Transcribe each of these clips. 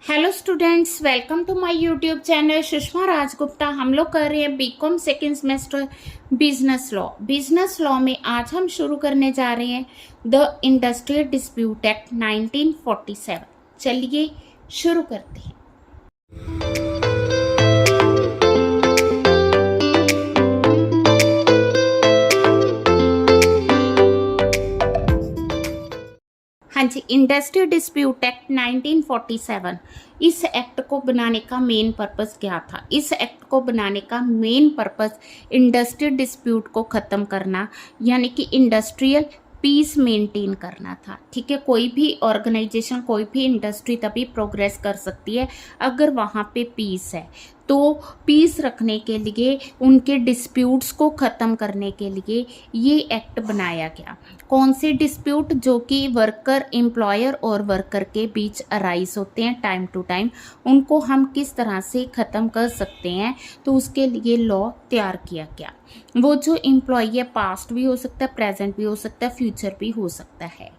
Hello students, welcome to my YouTube channel Sushma Rajgupta. हम लोग कर रहे हैं BCom second semester business law. Business law में आज हम शुरू करने जा रहे हैं द इंडस्ट्रियल डिस्प्यूट एक्ट 1947। चलिए शुरू करते हैं। हाँ जी, इंडस्ट्रियल डिस्प्यूट एक्ट 1947। इस एक्ट को बनाने का मेन पर्पस क्या था? इस एक्ट को बनाने का मेन पर्पस इंडस्ट्रियल डिस्प्यूट को ख़त्म करना, यानी कि इंडस्ट्रियल पीस मेंटेन करना था। ठीक है, कोई भी ऑर्गेनाइजेशन, कोई भी इंडस्ट्री तभी प्रोग्रेस कर सकती है अगर वहाँ पे पीस है। तो पीस रखने के लिए, उनके डिस्प्यूट्स को ख़त्म करने के लिए ये एक्ट बनाया गया। कौन से डिस्प्यूट? जो कि वर्कर, एम्प्लॉयर और वर्कर के बीच अराइज होते हैं टाइम टू टाइम, उनको हम किस तरह से ख़त्म कर सकते हैं, तो उसके लिए लॉ तैयार किया गया। वो जो एम्प्लॉय है, पास्ट भी हो सकता है, प्रेजेंट भी हो सकता है, फ्यूचर भी हो सकता है।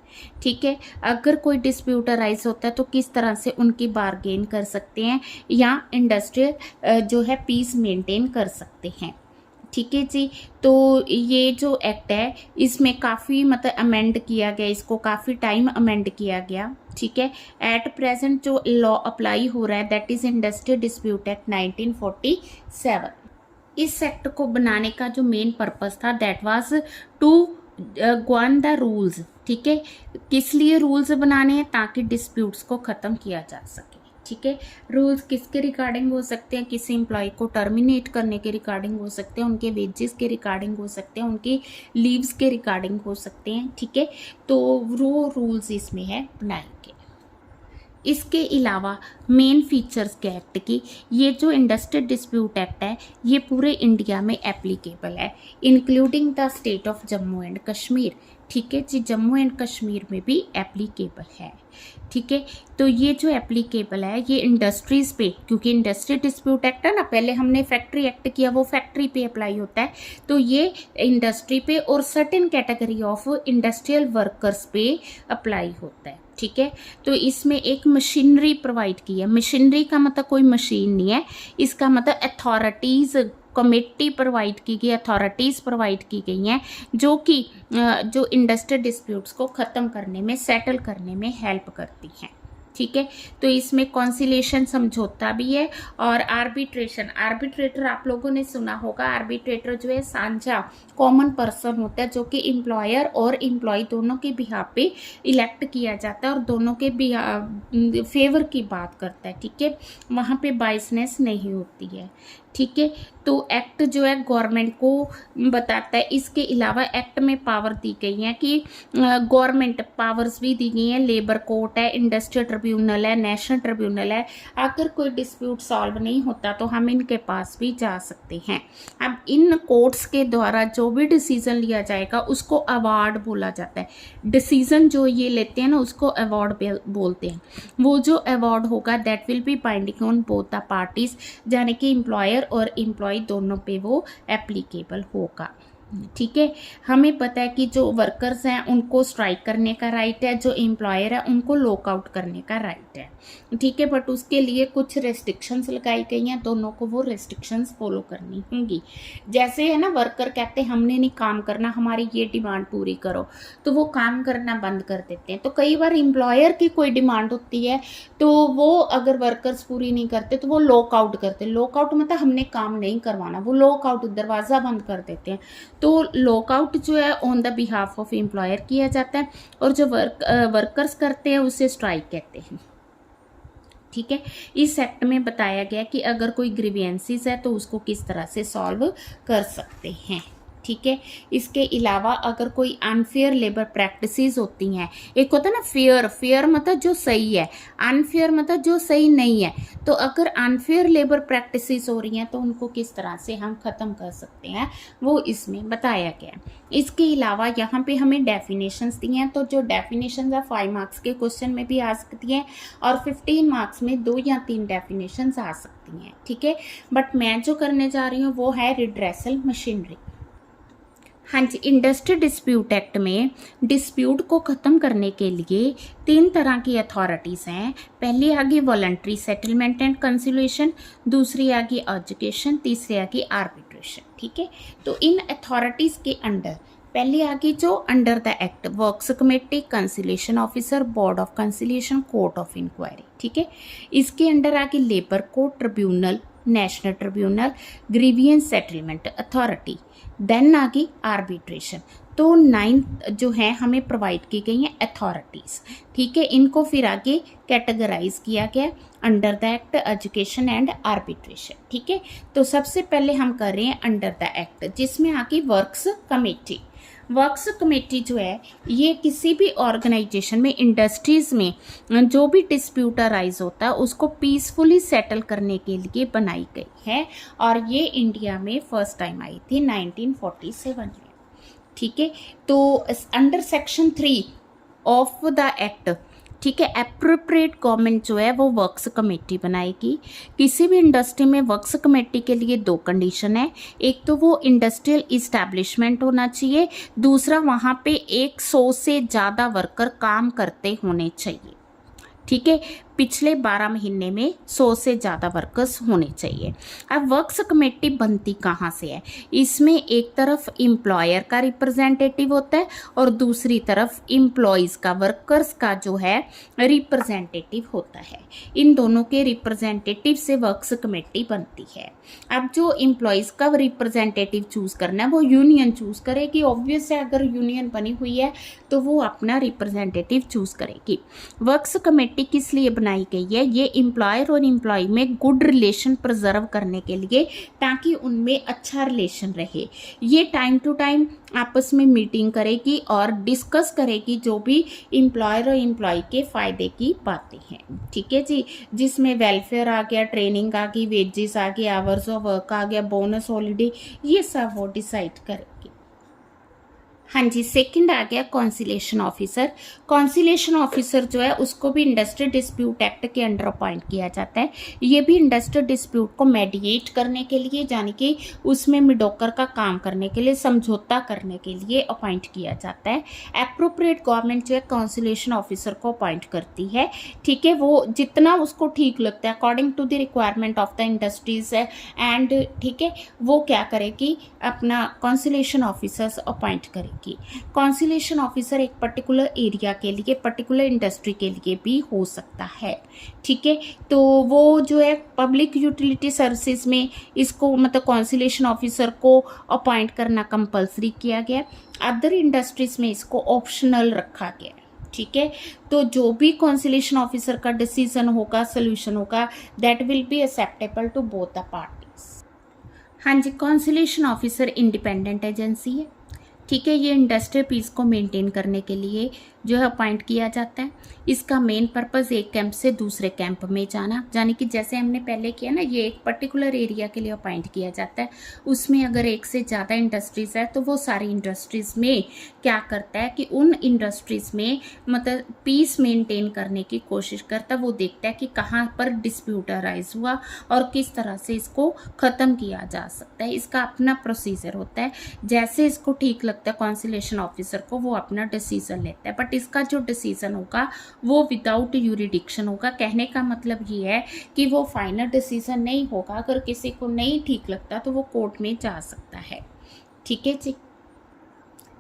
ठीक है, अगर कोई डिस्प्यूट अराइज होता है तो किस तरह से उनकी बार्गेन कर सकते हैं या इंडस्ट्रियल जो है पीस मेंटेन कर सकते हैं। ठीक है जी। तो ये जो एक्ट है इसमें काफ़ी अमेंड किया गया, इसको काफ़ी टाइम अमेंड किया गया। ठीक है, एट प्रेजेंट जो लॉ अप्लाई हो रहा है that is industrial dispute act 1947। इस एक्ट को बनाने का जो मेन पर्पस था that was to govern the rules. ठीक है, किस लिए रूल्स बनाने हैं? ताकि डिस्प्यूट्स को ख़त्म किया जा सके। ठीक है, रूल्स किसके रिगार्डिंग हो सकते हैं? किसी एम्प्लॉय को टर्मिनेट करने के रिगार्डिंग हो सकते हैं, उनके वेजेस के रिगार्डिंग हो सकते हैं, उनकी लीव्स के रिगार्डिंग हो सकते हैं। ठीक है, तो वो रूल्स इसमें है बनाएंगे। इसके अलावा मेन फीचर्स के एक्ट की, ये जो इंडस्ट्रियल डिस्प्यूट एक्ट है ये पूरे इंडिया में एप्लीकेबल है, including the state of Jammu and Kashmir. ठीक है जी, जम्मू एंड कश्मीर में भी एप्लीकेबल है। ठीक है, तो ये जो एप्लीकेबल है ये इंडस्ट्रीज़ पे, क्योंकि इंडस्ट्रियल डिस्प्यूट एक्ट है ना, पहले हमने फैक्ट्री एक्ट किया, वो फैक्ट्री पे अप्लाई होता है, तो ये इंडस्ट्री पे और certain category of industrial workers पे अप्लाई होता है। ठीक है, तो इसमें एक मशीनरी प्रोवाइड की है। मशीनरी का मतलब कोई मशीन नहीं है, इसका मतलब अथॉरिटीज़, कमेटी प्रोवाइड की गई, अथॉरिटीज़ प्रोवाइड की गई हैं जो कि जो इंडस्ट्रियल डिस्प्यूट्स को ख़त्म करने में, सेटल करने में हेल्प करती हैं। ठीक है, तो इसमें कॉन्सिलेशन समझौता भी है और आर्बिट्रेशन। आर्बिट्रेटर आप लोगों ने सुना होगा, आर्बिट्रेटर जो है साझा कॉमन पर्सन होता है जो कि एम्प्लॉयर और एम्प्लॉय दोनों के बिहाफ पे इलेक्ट किया जाता है और दोनों के फेवर की बात करता है। ठीक है, वहाँ पे बाइसनेस नहीं होती है। ठीक है, तो एक्ट जो है गवर्नमेंट को बताता है। इसके अलावा एक्ट में पावर दी गई है कि गवर्नमेंट पावर्स भी दी गई हैं, लेबर कोर्ट है, इंडस्ट्रियल ट्रिब्यूनल है, नेशनल ट्रिब्यूनल है। अगर कोई डिस्प्यूट सॉल्व नहीं होता तो हम इनके पास भी जा सकते हैं। अब इन कोर्ट्स के द्वारा जो भी डिसीजन लिया जाएगा उसको अवार्ड बोला जाता है। डिसीजन जो ये लेते हैं ना उसको अवार्ड बोलते हैं। वो जो अवार्ड होगा that will B binding on both the parties, यानी कि एम्प्लॉयर और एम्प्लॉय दोनों पे वो एप्लीकेबल होगा। ठीक है, हमें पता है कि जो वर्कर्स हैं उनको स्ट्राइक करने का राइट है, जो एम्प्लॉयर है उनको लॉकआउट करने का राइट है। ठीक है, बट उसके लिए कुछ रेस्ट्रिक्शंस लगाई गई हैं, दोनों को वो रेस्ट्रिक्शंस फॉलो करनी होंगी। जैसे है ना, वर्कर कहते हैं हमने नहीं काम करना, हमारी ये डिमांड पूरी करो, तो वो काम करना बंद कर देते हैं। तो कई बार एम्प्लॉयर की कोई डिमांड होती है तो वो अगर वर्कर्स पूरी नहीं करते तो वो लॉकआउट करते हैं। लॉकआउट मतलब हमने काम नहीं करवाना, वो लॉकआउट, दरवाज़ा बंद कर देते हैं। तो लॉकआउट जो है on the behalf of employer किया जाता है और जो वर्कर्स करते हैं उसे स्ट्राइक कहते हैं। ठीक है, इस एक्ट में बताया गया कि अगर कोई ग्रीवियंसेस है तो उसको किस तरह से सॉल्व कर सकते हैं। ठीक है, इसके अलावा अगर कोई अनफेयर लेबर प्रैक्टिसेस होती हैं, एक होता है ना फेयर, फेयर मतलब जो सही है, अनफेयर मतलब जो सही नहीं है। तो अगर अनफेयर लेबर प्रैक्टिसेस हो रही हैं तो उनको किस तरह से हम ख़त्म कर सकते हैं वो इसमें बताया गया। इसके अलावा यहाँ पे हमें डेफिनेशंस दी हैं, तो जो डेफिनेशंस है 5 मार्क्स के क्वेश्चन में भी आ सकती हैं और 15 मार्क्स में 2 या 3 डेफिनेशंस आ सकती हैं। ठीक है, बट मैं जो करने जा रही हूँ वो है रिड्रेसल मशीनरी। हाँ जी, इंडस्ट्री डिस्प्यूट एक्ट में डिस्प्यूट को ख़त्म करने के लिए 3 तरह की अथॉरिटीज़ हैं। पहली आ गई वॉलंटरी सेटलमेंट एंड कंसिलिएशन, दूसरी आ गई एजुकेशन, तीसरी आ गई आर्बिट्रेशन। ठीक है, तो इन अथॉरिटीज़ के अंडर पहली आ गई जो under the act works committee, conciliation officer, board of conciliation, court of inquiry. ठीक है, इसके अंडर आ गई labour court, tribunal, national tribunal, grievance settlement authority, then आ गई आर्बिट्रेशन। तो 9 जो है हमें प्रोवाइड की गई हैं अथॉरिटीज़। ठीक है, इनको फिर आगे कैटेगराइज किया गया under the act, education and arbitration. ठीक है, तो सबसे पहले हम कर रहे हैं अंडर द एक्ट, जिसमें आ गई वर्क्स कमेटी। वर्क्स कमेटी जो है ये किसी भी ऑर्गेनाइजेशन में, इंडस्ट्रीज़ में जो भी डिस्प्यूट अराइज होता है उसको पीसफुली सेटल करने के लिए बनाई गई है, और ये इंडिया में फर्स्ट टाइम आई थी 1947 में। ठीक है, तो under section 3 of the act, ठीक है, एप्रोप्रिएट गवर्नमेंट जो है वो वर्क्स कमेटी बनाएगी। किसी भी इंडस्ट्री में वर्क्स कमेटी के लिए 2 कंडीशन है, एक तो वो इंडस्ट्रियल इस्टेब्लिशमेंट होना चाहिए, दूसरा वहाँ पे 100 से ज़्यादा वर्कर काम करते होने चाहिए। ठीक है, पिछले 12 महीने में 100 से ज़्यादा वर्कर्स होने चाहिए। अब वर्क्स कमेटी बनती कहाँ से है? इसमें एक तरफ एम्प्लॉयर का रिप्रेजेंटेटिव होता है और दूसरी तरफ एम्प्लॉयज़ का, वर्कर्स का जो है रिप्रेजेंटेटिव होता है। इन दोनों के रिप्रेजेंटेटिव से वर्क्स कमेटी बनती है। अब जो एम्प्लॉयज़ का रिप्रेजेंटेटिव चूज़ करना है वो यूनियन चूज़ करेगी। ऑब्वियस है, अगर यूनियन बनी हुई है तो वो अपना रिप्रेजेंटेटिव चूज़ करेगी। वर्क्स कमेटी किस लिए बनाई गई है? ये एम्प्लॉयर और एम्प्लॉय में गुड रिलेशन प्रिजर्व करने के लिए, ताकि उनमें अच्छा रिलेशन रहे। ये टाइम टू टाइम आपस में मीटिंग करेगी और डिस्कस करेगी जो भी एम्प्लॉयर और एम्प्लॉय के फ़ायदे की बातें हैं। ठीक है जी, जिसमें वेलफेयर आ गया, ट्रेनिंग आ गई, वेजेस आ गए, आवर्स ऑफ वर्क आ गया, बोनस, हॉलीडे, ये सब वो डिसाइड करेगी। हाँ जी, सेकंड आ गया कॉन्सिलेशन ऑफिसर। कॉन्सिलेशन ऑफिसर जो है उसको भी इंडस्ट्री डिस्प्यूट एक्ट के अंडर अपॉइंट किया जाता है। ये भी इंडस्ट्री डिस्प्यूट को मेडिएट करने के लिए, यानी कि उसमें मिडोकर का काम करने के लिए, समझौता करने के लिए अपॉइंट किया जाता है। एप्रोप्रिएट गवर्नमेंट जो है कॉन्सिलेशन ऑफिसर को अपॉइंट करती है। ठीक है, वो जितना उसको ठीक लगता है according to the requirement of the industries है, एंड ठीक है वो क्या करेगी, अपना कॉन्सिलेशन ऑफिसर्स अपॉइंट करेगी। कॉन्सिलेशन ऑफिसर एक पर्टिकुलर एरिया के लिए, पर्टिकुलर इंडस्ट्री के लिए भी हो सकता है। ठीक है, तो वो जो है पब्लिक यूटिलिटी सर्विसेज में इसको, मतलब कॉन्सिलेशन ऑफिसर को अपॉइंट करना कंपलसरी किया गया। अदर इंडस्ट्रीज में इसको ऑप्शनल रखा गया। ठीक है, तो जो भी कॉन्सिलेशन ऑफिसर का डिसीजन होगा, सोल्यूशन होगा, that will be acceptable to both the parties. हाँ जी, कॉन्सिलेशन ऑफिसर इंडिपेंडेंट एजेंसी है। ठीक है, ये इंडस्ट्रियल पीस को मेंटेन करने के लिए जो है अपॉइंट किया जाता है। इसका मेन पर्पस एक कैंप से दूसरे कैंप में जाना, यानी कि जैसे हमने पहले किया ना, ये एक पर्टिकुलर एरिया के लिए अपॉइंट किया जाता है। उसमें अगर एक से ज़्यादा इंडस्ट्रीज़ है तो वो सारी इंडस्ट्रीज़ में क्या करता है कि उन इंडस्ट्रीज़ में मतलब पीस मेंटेन करने की कोशिश करता है। वो देखता है कि कहाँ पर डिस्प्यूट अराइज हुआ और किस तरह से इसको ख़त्म किया जा सकता है। इसका अपना प्रोसीजर होता है, जैसे इसको ठीक लगता है कॉन्सिलेशन ऑफिसर को वो अपना डिसीजन लेता है। बट इसका जो डिसीजन होगा वो विदाउट यूरिडिक्शन होगा। कहने का मतलब ये है कि वो फाइनल डिसीजन नहीं होगा। अगर किसी को नहीं ठीक लगता तो वो कोर्ट में जा सकता है। ठीक है जी,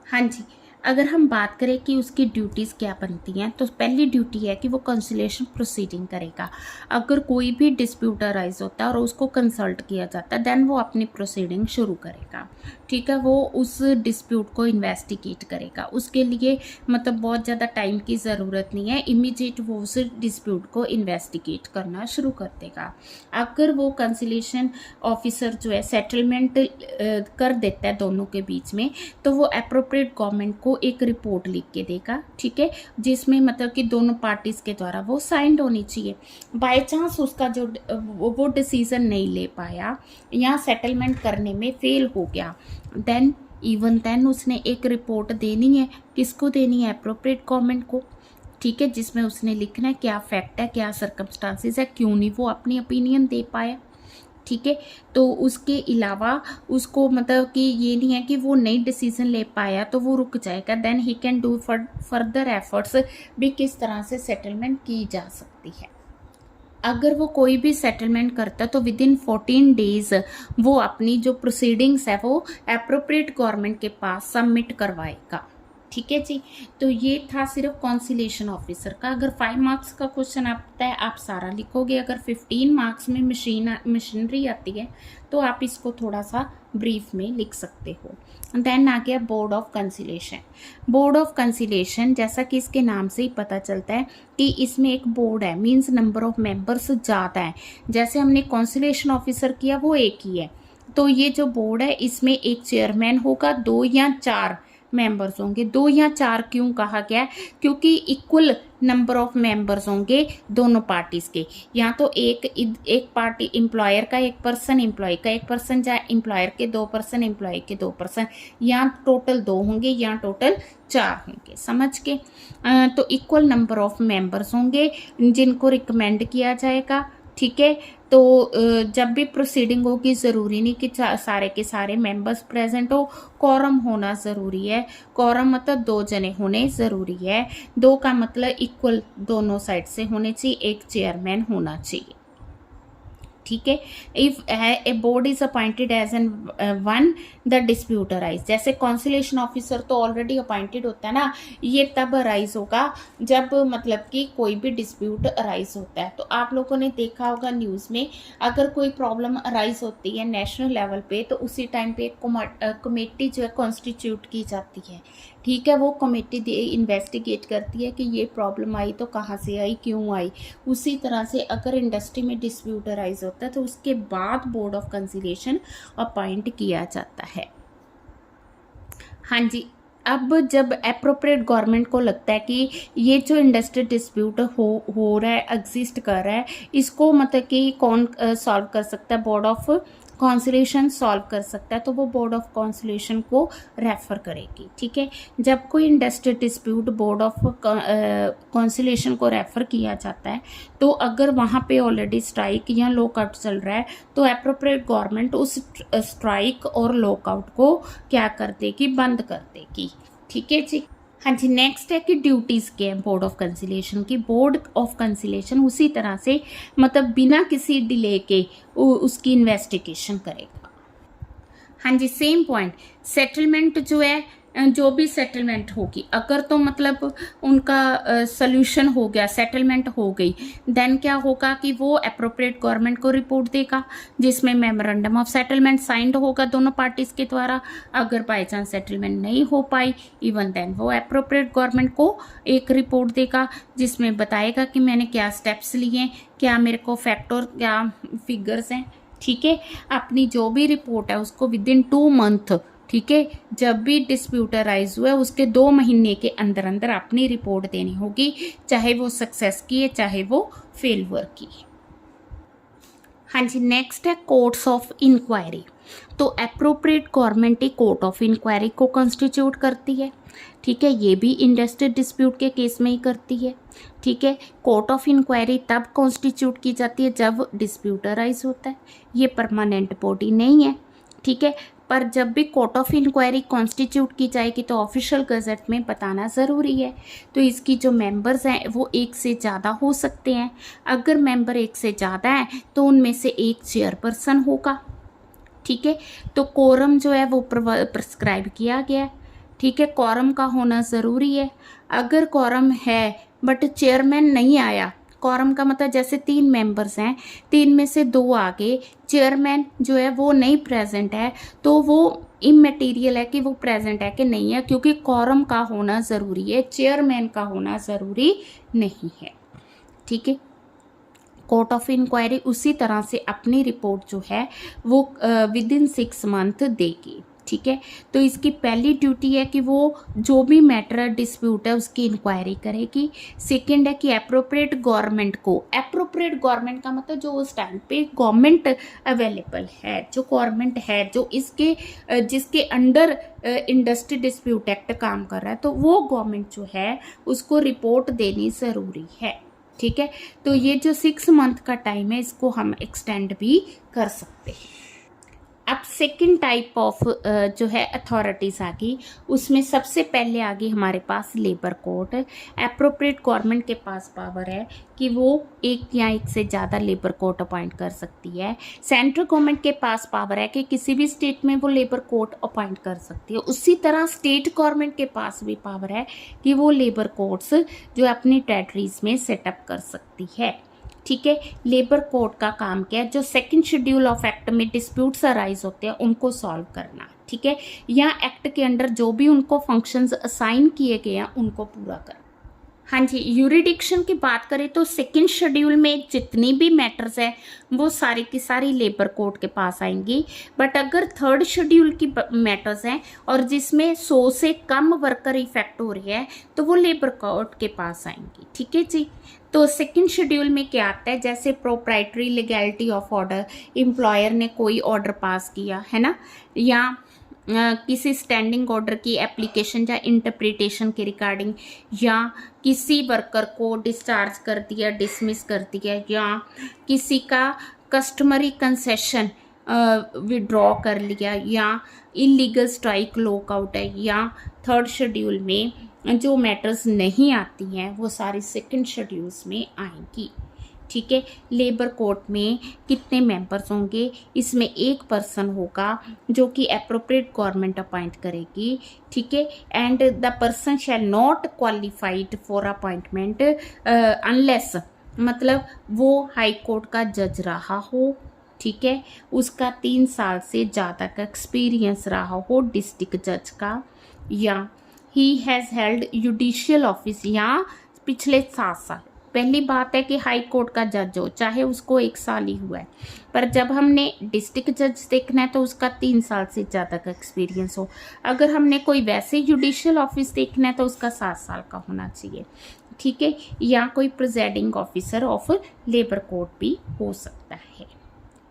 हाँ जी, अगर हम बात करें कि उसकी ड्यूटीज़ क्या बनती हैं, तो पहली ड्यूटी है कि वो कंसिलेशन प्रोसीडिंग करेगा। अगर कोई भी डिस्प्यूट अराइज होता है और उसको कंसल्ट किया जाता है, देन वो अपनी प्रोसीडिंग शुरू करेगा। ठीक है, वो उस डिस्प्यूट को इन्वेस्टिगेट करेगा। उसके लिए मतलब बहुत ज़्यादा टाइम की ज़रूरत नहीं है, इमीडिएट वो उस डिस्प्यूट को इन्वेस्टिगेट करना शुरू कर देगा। अगर वो कंसिलेशन ऑफिसर जो है सेटलमेंट कर देता है दोनों के बीच में, तो वो एप्रोप्रिएट गवर्नमेंट को एक रिपोर्ट लिख के देगा। ठीक है, जिसमें मतलब कि दोनों पार्टीज़ के द्वारा वो साइंड होनी चाहिए। बाय चांस उसका जो वो डिसीज़न नहीं ले पाया या सेटलमेंट करने में फेल हो गया, देन उसने एक रिपोर्ट देनी है। किसको देनी है? एप्रोप्रिएट गवर्नमेंट को। ठीक है, जिसमें उसने लिखना है क्या फैक्ट है, क्या सर्कमस्टांसिस है, क्यों नहीं वो अपनी ओपिनियन दे पाया। ठीक है। तो उसके अलावा उसको मतलब कि ये नहीं है कि वो नई डिसीजन ले पाया तो वो रुक जाएगा, then he can do further efforts भी किस तरह से सेटलमेंट की जा सकती है। अगर वो कोई भी सेटलमेंट करता तो विद इन 14 डेज वो अपनी जो प्रोसीडिंग्स है वो एप्रोप्रिएट गवर्नमेंट के पास सबमिट करवाएगा। ठीक है जी। तो ये था सिर्फ कॉन्सिलेशन ऑफिसर का। अगर 5 मार्क्स का क्वेश्चन आता है आप सारा लिखोगे, अगर 15 मार्क्स में मशीनरी आती है तो आप इसको थोड़ा सा ब्रीफ में लिख सकते हो। देन आ गया board of conciliation. Board of conciliation जैसा कि इसके नाम से ही पता चलता है कि इसमें एक बोर्ड है, मीन्स नंबर ऑफ मेंबर्स ज़्यादा है। जैसे हमने कॉन्सिलेशन ऑफिसर किया वो एक ही है, तो ये जो बोर्ड है इसमें एक चेयरमैन होगा, 2 या 4 मेंबर्स होंगे। 2 या 4 क्यों कहा गया? क्योंकि इक्वल नंबर ऑफ मेंबर्स होंगे दोनों पार्टीज के। या तो एक पार्टी एम्प्लॉयर का 1 पर्सन, एम्प्लॉय का 1 पर्सन, या एम्प्लॉयर के 2 पर्सन, एम्प्लॉय के 2 पर्सन, या टोटल 2 होंगे या टोटल 4 होंगे। समझ के तो इक्वल नंबर ऑफ मेंबर्स होंगे जिनको रिकमेंड किया जाएगा। ठीक है। तो जब भी प्रोसीडिंग होगी ज़रूरी नहीं कि सारे के सारे मेंबर्स प्रेजेंट हो, कॉरम होना ज़रूरी है। कॉरम मतलब 2 जने होने ज़रूरी है। 2 का मतलब इक्वल दोनों साइड से होने चाहिए, एक चेयरमैन होना चाहिए। ठीक है। If a board is appointed as and when the dispute arise, जैसे कॉन्सिलेशन ऑफिसर तो ऑलरेडी अपॉइंटेड होता है ना, ये तब अराइज होगा जब मतलब कि कोई भी डिस्प्यूट अराइज होता है। तो आप लोगों ने देखा होगा न्यूज़ में, अगर कोई प्रॉब्लम अराइज होती है नेशनल लेवल पे तो उसी टाइम पे कमेटी जो है कॉन्स्टिट्यूट की जाती है। ठीक है। वो कमेटी इन्वेस्टिगेट करती है कि ये प्रॉब्लम आई तो कहाँ से आई, क्यों आई। उसी तरह से अगर इंडस्ट्री में डिस्प्यूट अराइज होता है तो उसके बाद बोर्ड ऑफ कंसिलेशन अपॉइंट किया जाता है। हाँ जी। अब जब एप्रोप्रिएट गवर्नमेंट को लगता है कि ये जो इंडस्ट्री डिस्प्यूट हो रहा है, एग्जिस्ट कर रहा है, इसको मतलब कि कौन सॉल्व कर सकता है, बोर्ड ऑफ कॉन्सिलेशन सॉल्व कर सकता है, तो वो बोर्ड ऑफ कॉन्सिलेशन को रेफर करेगी। ठीक है। जब कोई industry dispute board of conciliation को रेफर किया जाता है तो अगर वहाँ पे ऑलरेडी स्ट्राइक या लॉकआउट चल रहा है तो एप्रोप्रिएट गवर्नमेंट उस स्ट्राइक और लॉकआउट को क्या कर देगी, बंद कर देगी। ठीक है जी। हाँ जी। नेक्स्ट है कि ड्यूटीज़ के हैं बोर्ड ऑफ कंसिलेशन की। बोर्ड ऑफ कंसिलेशन उसी तरह से मतलब बिना किसी डिले के उसकी इन्वेस्टिगेशन करेगा। हाँ जी। सेम पॉइंट, सेटलमेंट जो है, जो भी सेटलमेंट होगी अगर तो मतलब उनका सल्यूशन हो गया, सेटलमेंट हो गई, देन क्या होगा कि वो एप्रोप्रिएट गवर्नमेंट को रिपोर्ट देगा जिसमें मेमोरेंडम ऑफ सेटलमेंट साइंड होगा दोनों पार्टीज के द्वारा। अगर बाई चांस सेटलमेंट नहीं हो पाई इवन देन वो एप्रोप्रिएट गवर्नमेंट को एक रिपोर्ट देगा जिसमें बताएगा कि मैंने क्या स्टेप्स लिए, क्या मेरे को फैक्ट और क्या फिगर्स हैं। ठीक है। अपनी जो भी रिपोर्ट है उसको विद इन 2 मंथ, ठीक है, जब भी डिस्प्यूट अराइज हुआ है उसके 2 महीने के अंदर अंदर अपनी रिपोर्ट देनी होगी, चाहे वो सक्सेस की है चाहे वो फेलवर की है। हाँ जी। नेक्स्ट है कोर्ट्स ऑफ इंक्वायरी। तो एप्रोप्रिएट गवर्नमेंट ही कोर्ट ऑफ इंक्वायरी को कॉन्स्टिट्यूट करती है। ठीक है। ये भी इंडस्ट्री डिस्प्यूट के केस में ही करती है। ठीक है। कोर्ट ऑफ इंक्वायरी तब कॉन्स्टिट्यूट की जाती है जब डिस्प्यूट अराइज होता है। ये परमानेंट बॉडी नहीं है। ठीक है। पर जब भी कोर्ट ऑफ इंक्वायरी कॉन्स्टिट्यूट की जाएगी तो ऑफिशियल गजट में बताना ज़रूरी है। तो इसकी जो मेंबर्स हैं वो 1 से ज़्यादा हो सकते हैं। अगर मेंबर 1 से ज़्यादा है तो उनमें से एक चेयरपर्सन होगा। ठीक है। तो कोरम जो है वो प्रिस्क्राइब किया गया है। ठीक है। कोरम का होना ज़रूरी है। अगर कोरम है बट चेयरमैन नहीं आया, कोरम का मतलब जैसे 3 मेंबर्स हैं, 3 में से 2 आ गए, चेयरमैन जो है वो नहीं प्रेजेंट है, तो वो इमैटेरियल है कि वो प्रेजेंट है कि नहीं है, क्योंकि कोरम का होना ज़रूरी है, चेयरमैन का होना ज़रूरी नहीं है। ठीक है। कोर्ट ऑफ इंक्वायरी उसी तरह से अपनी रिपोर्ट जो है वो विद इन 6 मंथ देगी। ठीक है। तो इसकी पहली ड्यूटी है कि वो जो भी मैटर डिस्प्यूट है उसकी इंक्वायरी करेगी। सेकंड है कि एप्रोप्रिएट गवर्नमेंट को, एप्रोप्रिएट गवर्नमेंट का मतलब जो उस टाइम पे गवर्नमेंट अवेलेबल है, जो गवर्नमेंट है जो इसके जिसके अंडर इंडस्ट्री डिस्प्यूट एक्ट काम कर रहा है, तो वो गवर्नमेंट जो है उसको रिपोर्ट देनी ज़रूरी है। ठीक है, तो ये जो 6 मंथ का टाइम है इसको हम एक्सटेंड भी कर सकते हैं। अब सेकंड टाइप ऑफ जो है अथॉरिटीज़ आ गई, उसमें सबसे पहले आ गई हमारे पास लेबर कोर्ट। एप्रोप्रिएट गवर्नमेंट के पास पावर है कि वो एक या एक से ज़्यादा लेबर कोर्ट अपॉइंट कर सकती है। सेंट्रल गवर्नमेंट के पास पावर है कि किसी भी स्टेट में वो लेबर कोर्ट अपॉइंट कर सकती है। उसी तरह स्टेट गवर्नमेंट के पास भी पावर है कि वो लेबर कोर्ट्स जो अपनी टेरिटरीज में सेटअप कर सकती है। ठीक है, लेबर कोड का काम क्या है, जो सेकंड शेड्यूल ऑफ एक्ट में डिस्प्यूट्स अराइज होते हैं उनको सॉल्व करना। ठीक है, या एक्ट के अंडर जो भी उनको फंक्शंस असाइन किए गए हैं उनको पूरा करना। हाँ जी, यूरिडिक्शन की बात करें तो सेकंड शेड्यूल में जितनी भी मैटर्स है वो सारी की सारी लेबर कोर्ट के पास आएंगी। बट अगर थर्ड शेड्यूल की मैटर्स हैं और जिसमें 100 से कम वर्कर इफेक्ट हो रही है तो वो लेबर कोर्ट के पास आएंगी। ठीक है जी, तो सेकंड शेड्यूल में क्या आता है, जैसे proprietary legality of order, employer ने कोई ऑर्डर पास किया है ना, या किसी स्टैंडिंग ऑर्डर की एप्लीकेशन या इंटरप्रिटेशन के रिगार्डिंग, या किसी वर्कर को डिस्चार्ज कर दिया, डिसमिस कर दिया, या किसी का कस्टमरी कंसेशन विड्रॉ कर लिया, या इलीगल स्ट्राइक लॉकआउट है, या थर्ड शेड्यूल में जो मैटर्स नहीं आती हैं वो सारी सेकंड शेड्यूल्स में आएंगी। ठीक है, लेबर कोर्ट में कितने मेंबर्स होंगे, इसमें एक पर्सन होगा जो कि एप्रोप्रिएट गवर्नमेंट अपॉइंट करेगी। ठीक है, and the person shall not qualified for appointment unless, मतलब वो हाई कोर्ट का जज रहा हो। ठीक है, उसका 3 साल से ज़्यादा का एक्सपीरियंस रहा हो डिस्ट्रिक्ट जज का, या he has held judicial office, या पिछले 7 साल। पहली बात है कि हाई कोर्ट का जज हो, चाहे उसको 1 साल ही हुआ है, पर जब हमने डिस्ट्रिक्ट जज देखना है तो उसका 3 साल से ज़्यादा का एक्सपीरियंस हो। अगर हमने कोई वैसे जुडिशियल ऑफिस देखना है तो उसका 7 साल का होना चाहिए। ठीक है, या कोई presiding officer of labour court भी हो सकता है।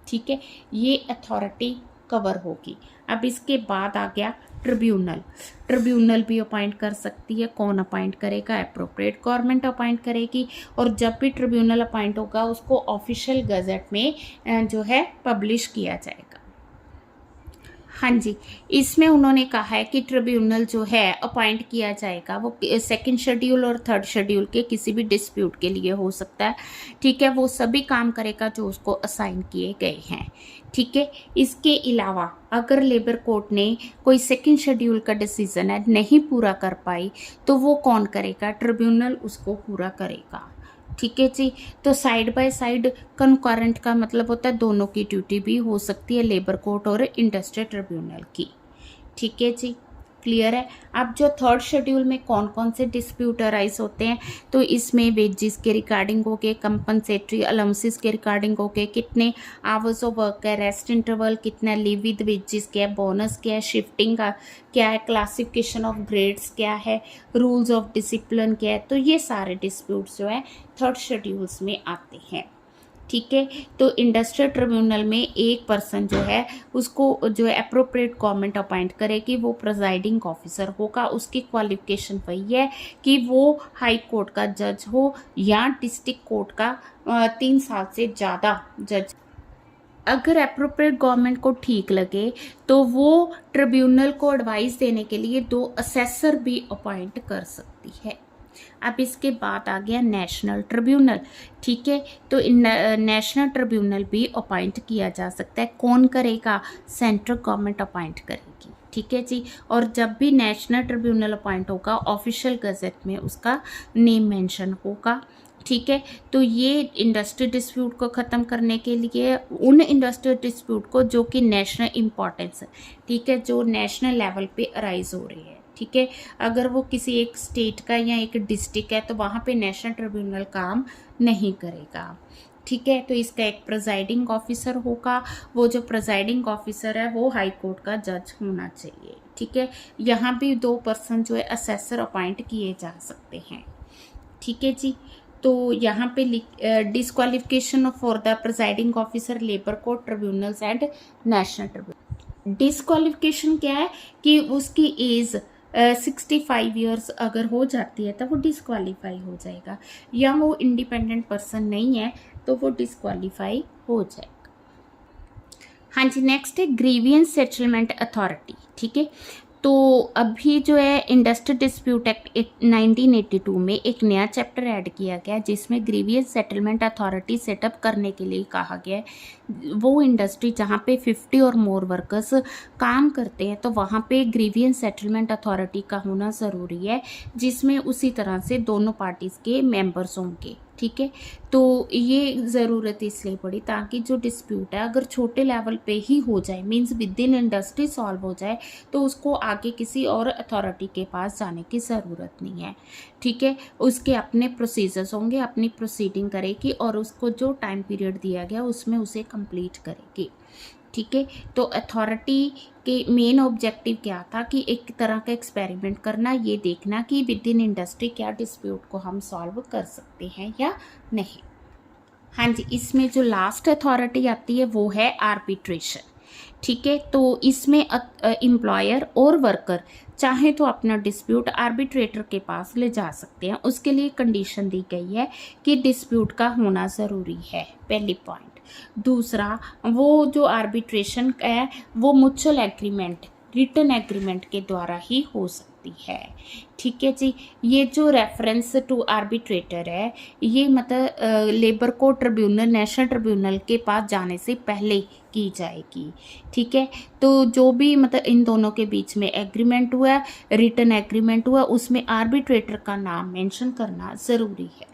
ठीक है, ये अथॉरिटी कवर होगी। अब इसके बाद आ गया ट्रिब्यूनल। ट्रिब्यूनल भी अपॉइंट कर सकती है। कौन अपॉइंट करेगा? एप्रोप्रिएट गवर्नमेंट अपॉइंट करेगी, और जब भी ट्रिब्यूनल अपॉइंट होगा उसको ऑफिशियल गजट में जो है पब्लिश किया जाएगा। हाँ जी, इसमें उन्होंने कहा है कि ट्रिब्यूनल जो है अपॉइंट किया जाएगा वो सेकंड शेड्यूल और थर्ड शेड्यूल के किसी भी डिस्प्यूट के लिए हो सकता है। ठीक है, वो सभी काम करेगा जो उसको असाइन किए गए हैं। ठीक है, इसके अलावा अगर लेबर कोर्ट ने कोई सेकंड शेड्यूल का डिसीजन है नहीं पूरा कर पाई तो वो कौन करेगा? ट्रिब्यूनल उसको पूरा करेगा। ठीक है जी, तो साइड बाय साइड कंकरेंट का मतलब होता है दोनों की ड्यूटी भी हो सकती है, लेबर कोर्ट और इंडस्ट्रियल ट्रिब्यूनल की। ठीक है जी, क्लियर है। अब जो थर्ड शेड्यूल में कौन कौन से डिस्प्यूट अराइज होते हैं, तो इसमें वेजेस के रिगार्डिंग हो गए, कंपनसेटरी अलाउंसेस के रिगार्डिंग हो गए, कितने आवर्स ऑफ वर्क है, रेस्ट इंटरवल कितना, लीव विद वेजेस क्या है, बोनस क्या है, शिफ्टिंग का क्या है, क्लासिफिकेशन ऑफ ग्रेड्स क्या है, रूल्स ऑफ डिसिप्लिन क्या है। तो ये सारे डिस्प्यूट्स जो है थर्ड शेड्यूल्स में आते हैं। ठीक है, तो इंडस्ट्रियल ट्रिब्यूनल में एक पर्सन जो है उसको जो है अप्रोप्रिएट गवर्नमेंट अपॉइंट करेगी, वो प्रिजाइडिंग ऑफिसर होगा। उसकी क्वालिफिकेशन वही है कि वो हाई कोर्ट का जज हो या डिस्ट्रिक्ट कोर्ट का 3 साल से ज़्यादा जज। अगर अप्रोप्रिएट गवर्नमेंट को ठीक लगे तो वो ट्रिब्यूनल को एडवाइस देने के लिए 2 असेसर भी अपॉइंट कर सकती है। अब इसके बाद आ गया नेशनल ट्रिब्यूनल। ठीक है, तो नेशनल ट्रिब्यूनल भी अपॉइंट किया जा सकता है। कौन करेगा? सेंट्रल गवर्नमेंट अपॉइंट करेगी। ठीक है जी, और जब भी नेशनल ट्रिब्यूनल अपॉइंट होगा ऑफिशियल गजट में उसका नेम मेंशन होगा। ठीक है, तो ये इंडस्ट्रियल डिस्प्यूट को ख़त्म करने के लिए, उन इंडस्ट्रियल डिस्प्यूट को जो कि नेशनल इम्पॉर्टेंस है, ठीक है, जो नेशनल लेवल पे अराइज हो रही है। ठीक है, अगर वो किसी एक स्टेट का या एक डिस्ट्रिक्ट है तो वहाँ पे नेशनल ट्रिब्यूनल काम नहीं करेगा। ठीक है, तो इसका एक प्रिजाइडिंग ऑफिसर होगा। वो जो प्रिजाइडिंग ऑफिसर है वो हाई कोर्ट का जज होना चाहिए। ठीक है, यहाँ भी 2 पर्सन जो है असेसर अपॉइंट किए जा सकते हैं। ठीक है जी, तो यहाँ पे disqualification for the presiding officer, labour court, tribunals and national tribunal. Disqualification क्या है कि उसकी एज 65 ईयर्स अगर हो जाती है तो वो डिसक्वालीफाई हो जाएगा, या वो इंडिपेंडेंट पर्सन नहीं है तो वो डिसक्वालीफाई हो जाएगा। हाँ जी, नेक्स्ट है ग्रीवियंस सेटलमेंट अथॉरिटी। ठीक है, तो अभी जो है इंडस्ट्रियल डिस्प्यूट एक्ट 1982 में एक नया चैप्टर ऐड किया गया जिसमें ग्रीवियंस सेटलमेंट अथॉरिटी सेटअप करने के लिए कहा गया है। वो इंडस्ट्री जहाँ पे 50 और मोर वर्कर्स काम करते हैं तो वहाँ पे ग्रीवियंस सेटलमेंट अथॉरिटी का होना ज़रूरी है, जिसमें उसी तरह से दोनों पार्टीज़ के मेंबर्स होंगे। ठीक है, तो ये ज़रूरत इसलिए पड़ी ताकि जो डिस्प्यूट है अगर छोटे लेवल पे ही हो जाए, means with in industry solve हो जाए, तो उसको आगे किसी और अथॉरिटी के पास जाने की ज़रूरत नहीं है। ठीक है, उसके अपने प्रोसीजर्स होंगे, अपनी प्रोसीडिंग करेगी और उसको जो टाइम पीरियड दिया गया उसमें उसे कंप्लीट करेगी। ठीक है, तो अथॉरिटी के मेन ऑब्जेक्टिव क्या था कि एक तरह का एक्सपेरिमेंट करना, ये देखना कि विद इन इंडस्ट्री क्या डिस्प्यूट को हम सॉल्व कर सकते हैं या नहीं। हाँ जी, इसमें जो लास्ट अथॉरिटी आती है वो है आर्बिट्रेशन। ठीक है, तो इसमें एम्प्लॉयर और वर्कर चाहे तो अपना डिस्प्यूट आर्बिट्रेटर के पास ले जा सकते हैं। उसके लिए कंडीशन दी गई है कि डिस्प्यूट का होना ज़रूरी है, पहली पॉइंट। दूसरा, वो जो आर्बिट्रेशन है वो म्यूचुअल एग्रीमेंट, रिटन एग्रीमेंट के द्वारा ही हो सकती है। ठीक है जी, ये जो रेफरेंस टू आर्बिट्रेटर है ये मतलब labour court tribunal, national tribunal के पास जाने से पहले की जाएगी। ठीक है, तो जो भी मतलब इन दोनों के बीच में एग्रीमेंट हुआ है, रिटन एग्रीमेंट हुआ, उसमें आर्बिट्रेटर का नाम मेंशन करना ज़रूरी है।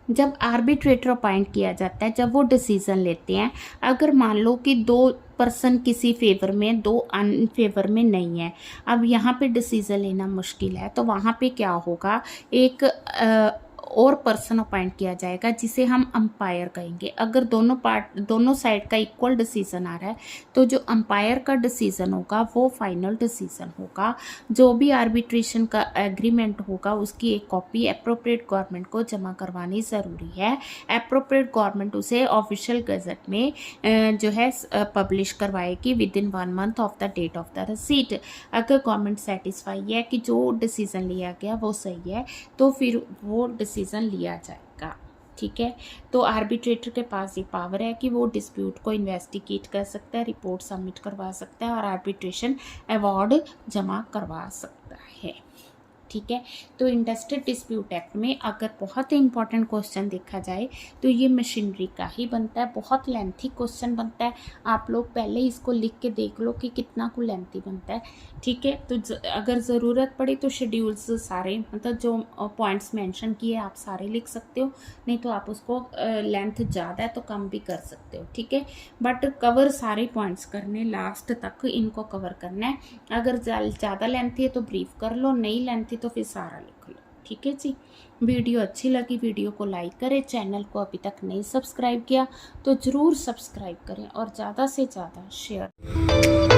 जब आर्बिट्रेटर अपॉइंट किया जाता है, जब वो डिसीज़न लेते हैं, अगर मान लो कि 2 पर्सन किसी फेवर में, 2 अनफेवर में नहीं है, अब यहाँ पे डिसीज़न लेना मुश्किल है, तो वहाँ पे क्या होगा, एक और पर्सन अपॉइंट किया जाएगा जिसे हम अंपायर कहेंगे। अगर दोनों साइड का इक्वल डिसीज़न आ रहा है तो जो अंपायर का डिसीज़न होगा वो फाइनल डिसीज़न होगा। जो भी आर्बिट्रेशन का एग्रीमेंट होगा उसकी एक कॉपी एप्रोप्रिएट गवर्नमेंट को जमा करवानी ज़रूरी है। एप्रोप्रिएट गवर्नमेंट उसे ऑफिशियल गज़ट में जो है पब्लिश करवाएगी within 1 month of the date of the receipt. अगर गवर्नमेंट सेटिस्फाई है कि जो डिसीज़न लिया गया वो सही है तो फिर वो डिसीज़न लिया जाएगा। ठीक है, तो आर्बिट्रेटर के पास ये पावर है कि वो डिस्प्यूट को इन्वेस्टिगेट कर सकता है, रिपोर्ट सबमिट करवा सकता है और आर्बिट्रेशन अवार्ड जमा करवा सकता है। ठीक है, तो इंडस्ट्रियल डिस्प्यूट एक्ट में अगर बहुत ही इंपॉर्टेंट क्वेश्चन देखा जाए तो ये मशीनरी का ही बनता है। बहुत लेंथी क्वेश्चन बनता है, आप लोग पहले इसको लिख के देख लो कि कितना को लेंथी बनता है। ठीक है, तो अगर ज़रूरत पड़े तो शेड्यूल्स सारे मतलब जो पॉइंट्स मेंशन किए आप सारे लिख सकते हो, नहीं तो आप उसको लेंथ ज़्यादा है तो कम भी कर सकते हो। ठीक है, बट कवर सारे पॉइंट्स करने, लास्ट तक इनको कवर करना है। अगर ज़्यादा लेंथी है तो ब्रीफ कर लो, नहीं लेंथी तो फिर सारा लिख लो। ठीक है जी, वीडियो अच्छी लगी वीडियो को लाइक करें, चैनल को अभी तक नहीं सब्सक्राइब किया तो ज़रूर सब्सक्राइब करें और ज़्यादा से ज़्यादा शेयर।